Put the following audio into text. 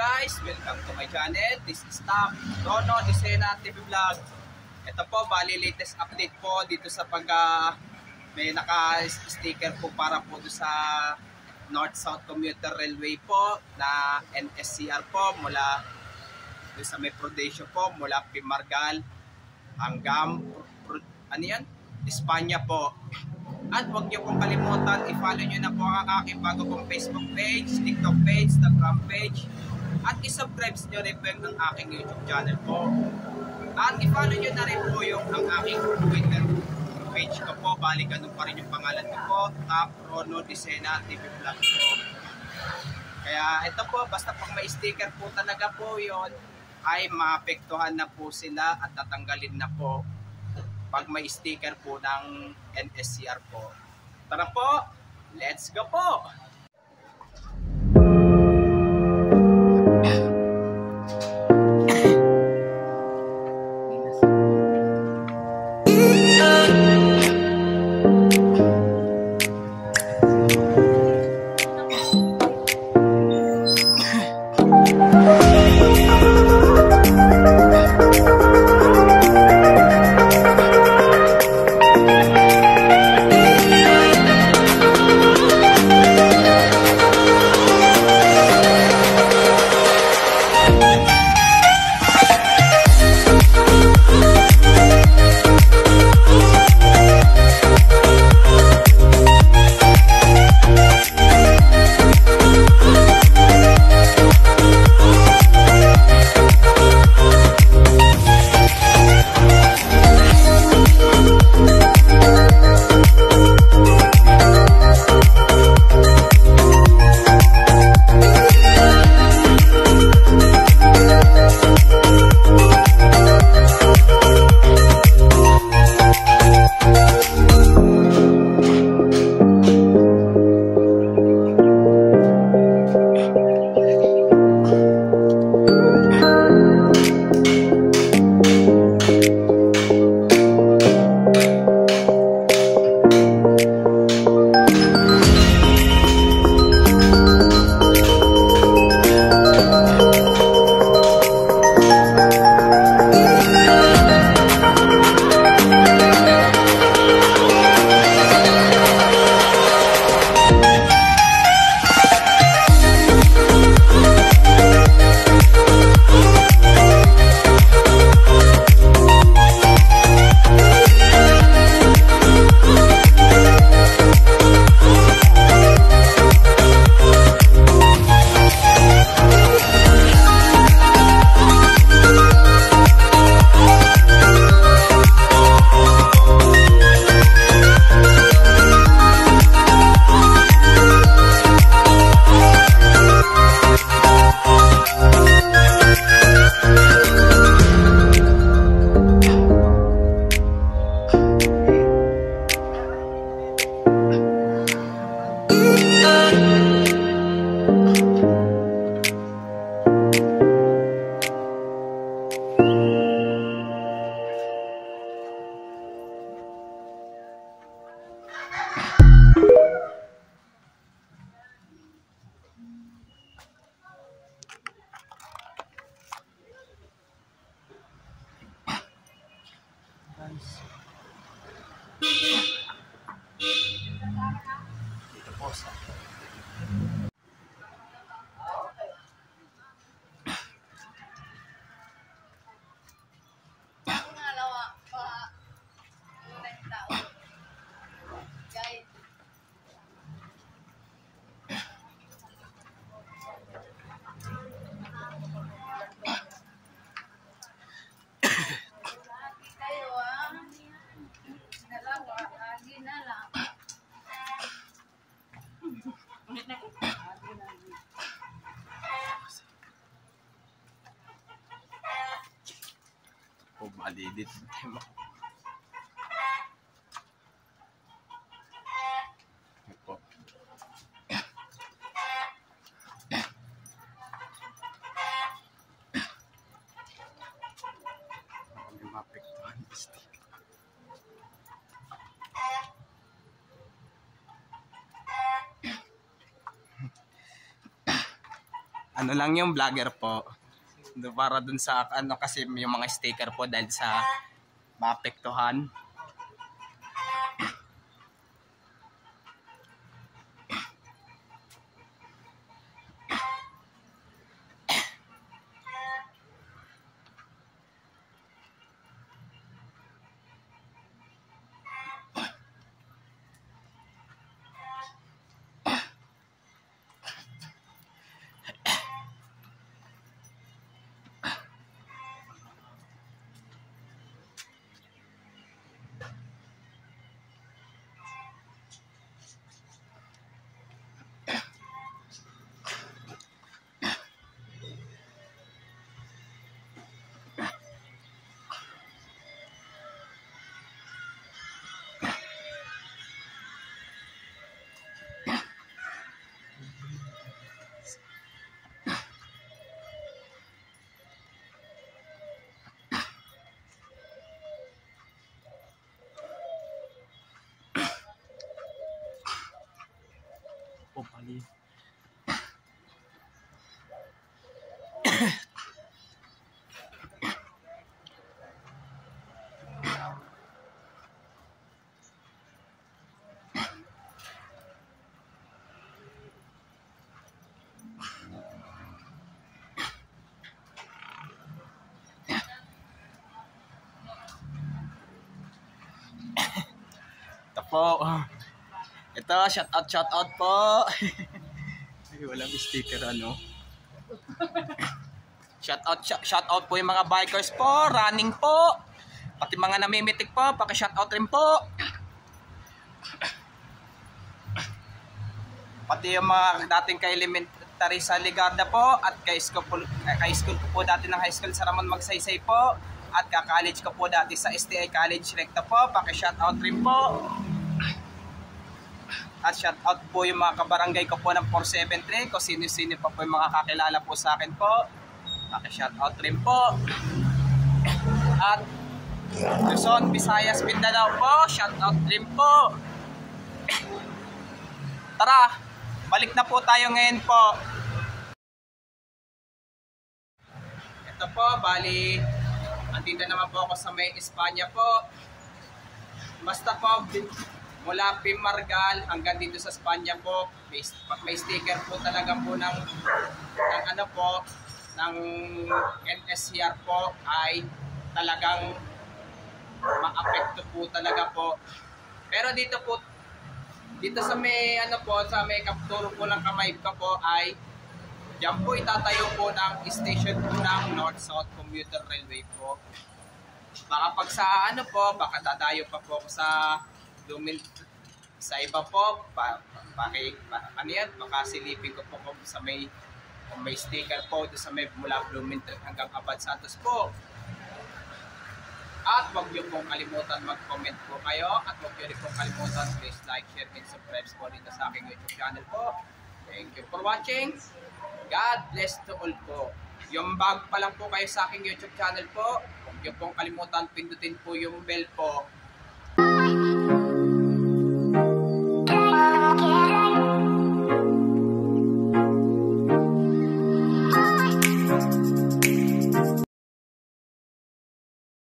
guys, welcome to my channel. This is Tom Rono Disena TV Vlog. Ito po, bali latest update po dito sa may naka-sticker po para po sa North-South Commuter Railway po na NSCR po mula sa may Prudencio po, mula Pimargal hanggang Espanya po. At huwag niyo pong kalimutan, i-follow niyo na po ang aking bago pong Facebook page, TikTok page, Instagram page, at i-subscribe niyo rin po ang aking YouTube channel po. At i-follow niyo na rin po ang aking Twitter page ko po, bali ganun pa rin yung pangalan ko po, Top Rono Disena TV Vlog po. Kaya ito po, basta pag may sticker po talaga po yon ay maapektuhan na po sila at tatanggalin na po pag may sticker po ng NSCR po. Tara po, let's go po! Dito po sa malidit. Ito. May mapektuhan stick. Ano lang yung vlogger po. Para dun sa ano kasi yung mga sticker po dahil sa maapektuhan. Oh, mali. Ito po. Ito, shout out po. Ay, walang sticker ano. Shout out po yung mga bikers po, running po. Pati mga namimitik po, paki-shout out rin po. Pati yung mga dating ka-elementary sa Ligarda po at ka-school ko po dati ng high school sa Ramon Magsaysay po at ka-college ko po dati sa STI College Recta po, paki-shout out rin po. At shout out po yung mga kabarangay ko po ng 473 kung sino-sino pa po yung mga kakilala po sa akin po. Paki-shout out rin po. At Luzon, Visayas, Mindanao po, shout out rin po. Tara, balik na po tayo ngayon po. Ito po, bali, andito naman po ako sa may Espanya po. Basta po, mula Pimargal hanggang dito sa Espanya po, may sticker po talaga po ng ano po, ng NSCR po ay talagang maapekto po talaga po. Pero dito po, dito sa may ano po, sa may kapturo po ng kamay ko po ay diyan po itatayo po ng station po ng North-South Commuter Railway po. Baka pag sa ano po, baka dadayo pa po sa sa iba po, ano yan, baka silipin ko po sa may sticker po sa may mula Bloomington hanggang Abad Santos po. At huwag niyo pong kalimutan mag-comment po kayo at huwag niyo rin pong kalimutan please like, share, and subscribe po dito sa aking YouTube channel po. Thank you for watching. God bless to all po. Yung bago pa lang po kayo sa aking YouTube channel po, huwag niyo pong kalimutan pindutin po yung bell po